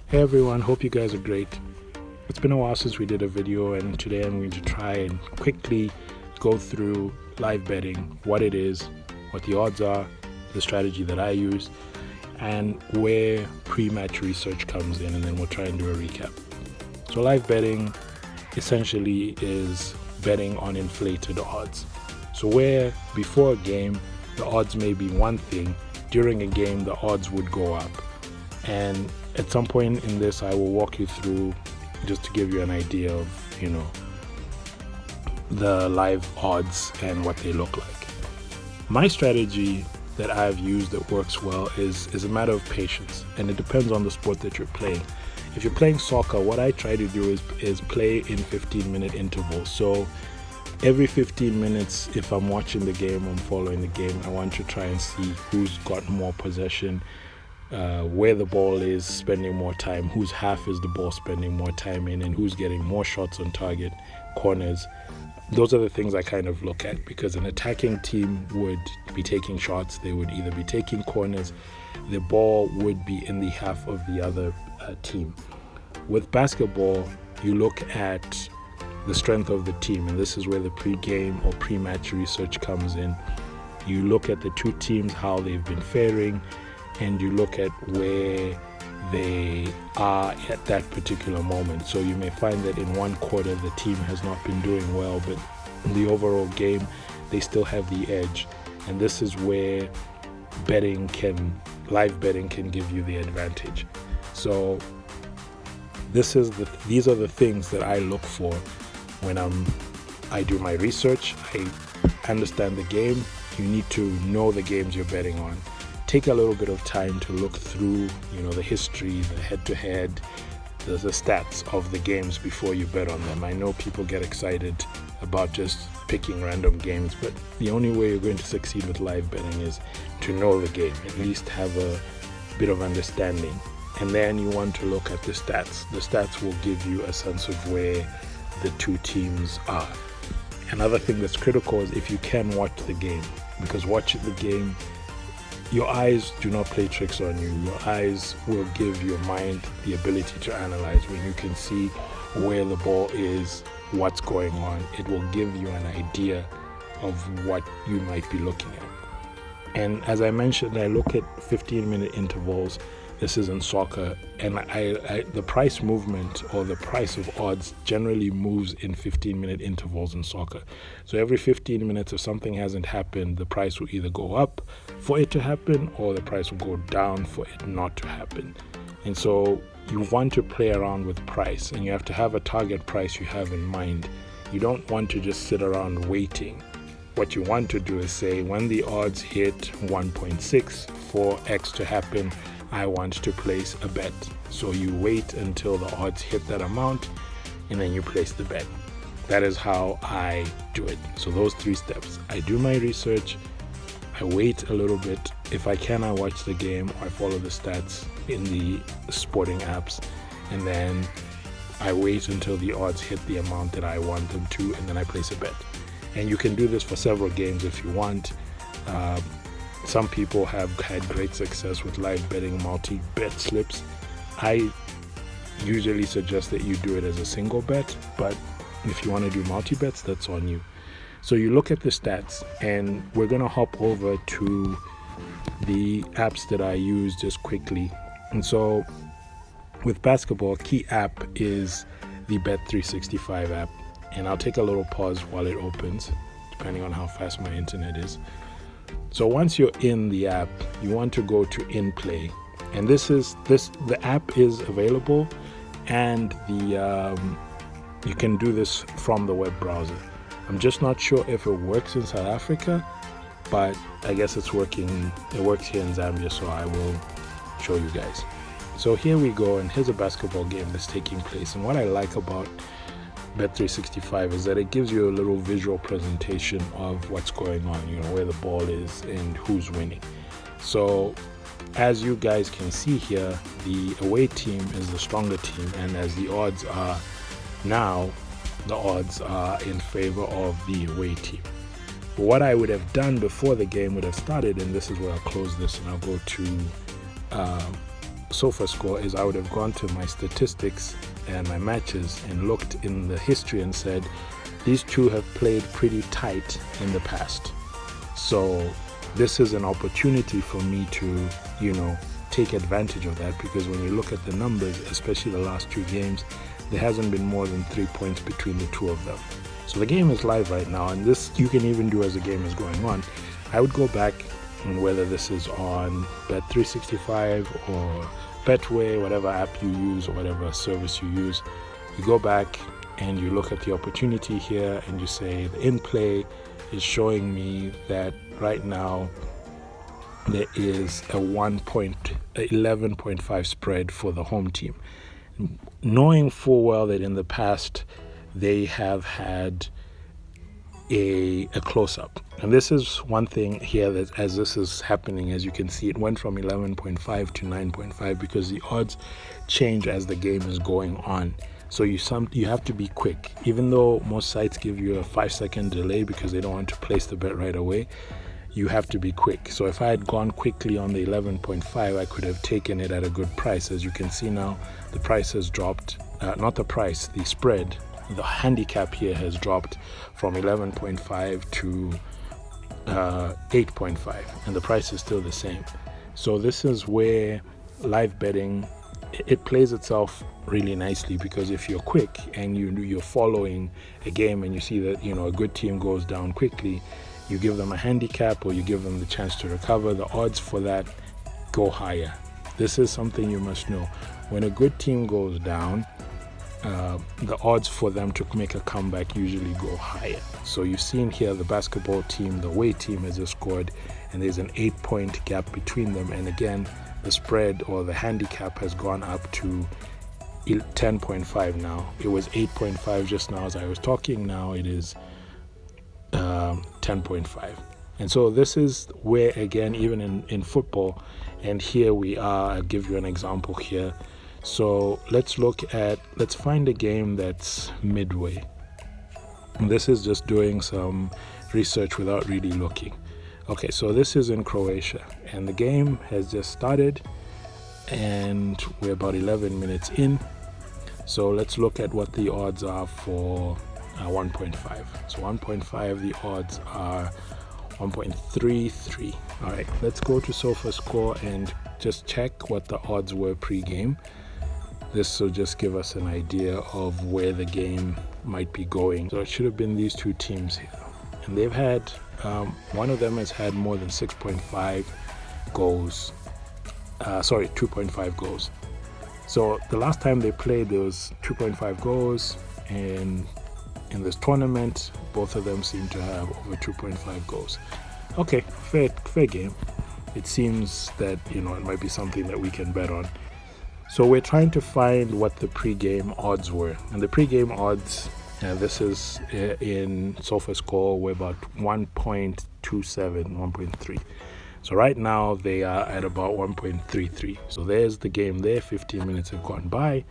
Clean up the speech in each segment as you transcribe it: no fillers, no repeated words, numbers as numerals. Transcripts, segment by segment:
Hey everyone, hope you guys are great. It's been a while since we did a video, and today I'm going to try and quickly go through live betting, what it is, what the odds are, the strategy that I use, and where pre-match research comes in, and then we'll try and do a recap. So live betting essentially is betting on inflated odds. So where before a game the odds may be one thing, during a game the odds would go up. And at some point in this I will walk you through just to give you an idea of, the live odds and what they look like. My strategy that I've used that works well is a matter of patience, and it depends on the sport that you're playing. If you're playing soccer, what I try to do is play in 15-minute intervals. So every 15 minutes, if I'm watching the game, I'm following the game, I want to try and see who's got more possession, where the ball is spending more time, whose half is the ball spending more time in, and who's getting more shots on target, corners. Those are the things I kind of look at, because an attacking team would be taking shots, they would either be taking corners, the ball would be in the half of the other team. With basketball, you look at the strength of the team, and this is where the pre-game or pre-match research comes in. You look at the two teams, how they've been faring, and you look at where they are at that particular moment. So you may find that in one quarter the team has not been doing well, but in the overall game they still have the edge, and this is where live betting can give you the advantage. So these are the things that I look for when I do my research. I understand the game. You need to know the games you're betting on. Take a little bit of time to look through, the history, the head-to-head, the stats of the games before you bet on them. I know people get excited about just picking random games, but the only way you're going to succeed with live betting is to know the game, at least have a bit of understanding. And then you want to look at the stats. The stats will give you a sense of where the two teams are. Another thing that's critical is if you can watch the game, because watching the game, your eyes do not play tricks on you. Your eyes will give your mind the ability to analyze. When you can see where the ball is, what's going on, it will give you an idea of what you might be looking at. And as I mentioned, I look at 15-minute intervals. This is in soccer, and the price movement or the price of odds generally moves in 15-minute intervals in soccer. So every 15 minutes, if something hasn't happened, the price will either go up for it to happen, or the price will go down for it not to happen. And so you want to play around with price, and you have to have a target price you have in mind. You don't want to just sit around waiting. What you want to do is say, when the odds hit 1.6 for X to happen, I want to place a bet. So you wait until the odds hit that amount, and then you place the bet. That is how I do it. So those 3 steps. I do my research, I wait a little bit. If I can, I watch the game, or I follow the stats in the sporting apps, and then I wait until the odds hit the amount that I want them to, and then I place a bet. And you can do this for several games if you want. Some people have had great success with live betting multi-bet slips. I usually suggest that you do it as a single bet, but if you want to do multi-bets, that's on you. So you look at the stats, and we're going to hop over to the apps that I use just quickly. And so with basketball, a key app is the Bet365 app. And I'll take a little pause while it opens, depending on how fast my internet is. So once you're in the app, you want to go to inplay, and the app is available, and you can do this from the web browser. I'm just not sure if it works in South Africa, but I guess it works here in Zambia, so I will show you guys. So here we go, and here's a basketball game that's taking place. And what I like about Bet365 is that it gives you a little visual presentation of what's going on, where the ball is and who's winning. So as you guys can see here, the away team is the stronger team, and as the odds are now, the odds are in favor of the away team. But what I would have done before the game would have started, and this is where I'll close this and I'll go to SofaScore is I would have gone to my statistics and my matches and looked in the history and said, these two have played pretty tight in the past. So this is an opportunity for me to, take advantage of that, because when you look at the numbers, especially the last two games, there hasn't been more than 3 points between the two of them. So the game is live right now, and this you can even do as the game is going on. I would go back, and whether this is on Bet365 or Betway, whatever app you use or whatever service you use, you go back and you look at the opportunity here and you say the inplay is showing me that right now there is a 11.5 spread for the home team, knowing full well that in the past they have had a close-up. And this is one thing here that as this is happening, as you can see, it went from 11.5 to 9.5 because the odds change as the game is going on. So you have to be quick, even though most sites give you a 5-second delay because they don't want to place the bet right away. You have to be quick. So if I had gone quickly on the 11.5, I could have taken it at a good price. As you can see now, the price has dropped, not the price, the spread, the handicap here has dropped from 11.5 to 8.5, and the price is still the same. So this is where live betting, it plays itself really nicely, because if you're quick and you're following a game and you see that a good team goes down quickly, you give them a handicap or you give them the chance to recover, the odds for that go higher. This is something you must know. When a good team goes down, the odds for them to make a comeback usually go higher. So you've seen here the basketball team, the away team has just scored, and there's an 8-point gap between them. And again, the spread or the handicap has gone up to 10.5 now. It was 8.5 just now as I was talking. Now it is 10.5. And so this is where, again, even in football, and here we are, I'll give you an example here. So let's find a game that's midway. And this is just doing some research without really looking. Okay, so this is in Croatia, and the game has just started, and we're about 11 minutes in. So let's look at what the odds are for 1.5. So 1.5, the odds are 1.33. All right, let's go to SofaScore and just check what the odds were pre-game. This will just give us an idea of where the game might be going. So it should have been these two teams here. And they've had, one of them has had more than 6.5 goals. 2.5 goals. So the last time they played, there was 2.5 goals. And in this tournament, both of them seem to have over 2.5 goals. Okay, fair game. It seems that, it might be something that we can bet on. So we're trying to find what the pre-game odds were. And the pre-game odds, this is in SofaScore, were about 1.27, 1.3. So right now they are at about 1.33. So there's the game there. 15 minutes have gone by.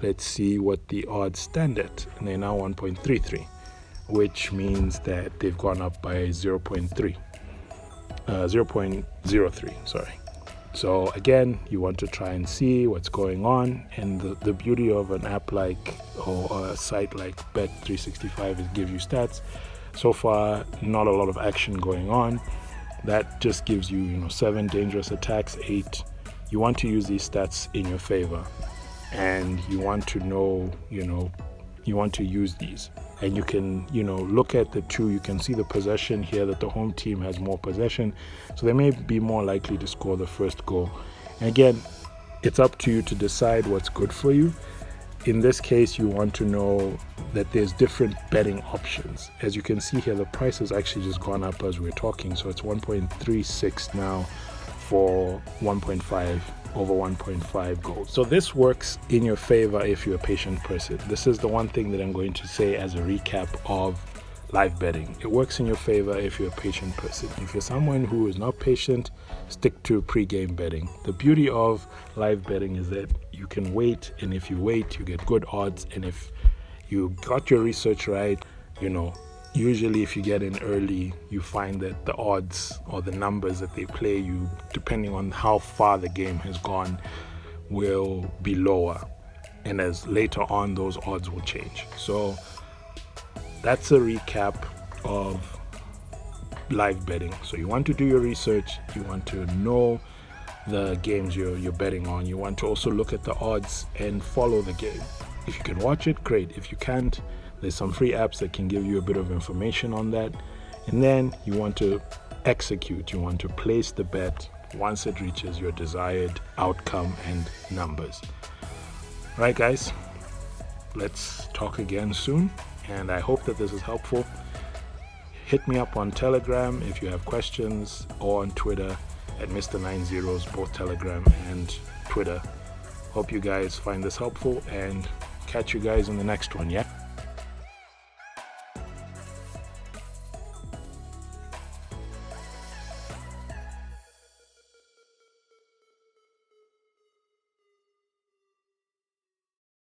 Let's see what the odds stand at. And they're now 1.33, which means that they've gone up by 0.03, sorry. So again, you want to try and see what's going on, and the beauty of an app like or a site like Bet365 is give you stats. So far, not a lot of action going on. That just gives you, 7 dangerous attacks, 8. You want to use these stats in your favor, and you want to know, you want to use these. And you can, look at the two. You can see the possession here, that the home team has more possession. So they may be more likely to score the first goal. And again, it's up to you to decide what's good for you. In this case, you want to know that there's different betting options. As you can see here, the price has actually just gone up as we're talking. So it's 1.36 now for 1.5. over 1.5 goals. So this works in your favor if you're a patient person. This is the one thing that I'm going to say as a recap of live betting. It works in your favor if you're a patient person. If you're someone who is not patient, stick to pre-game betting. The beauty of live betting is that you can wait, and if you wait, you get good odds. And if you got your research right, usually if you get in early, you find that the odds or the numbers that they play you, depending on how far the game has gone, will be lower, and as later on those odds will change. So that's a recap of live betting. So you want to do your research, you want to know the games you're betting on, you want to also look at the odds and follow the game. If you can watch it, great. If you can't, there's some free apps that can give you a bit of information on that. And then you want to execute, you want to place the bet once it reaches your desired outcome and numbers. Right, guys, let's talk again soon, and I hope that this is helpful. Hit me up on Telegram if you have questions, or on Twitter at Mr.90s, both Telegram and Twitter. Hope you guys find this helpful, and catch you guys in the next one, yeah?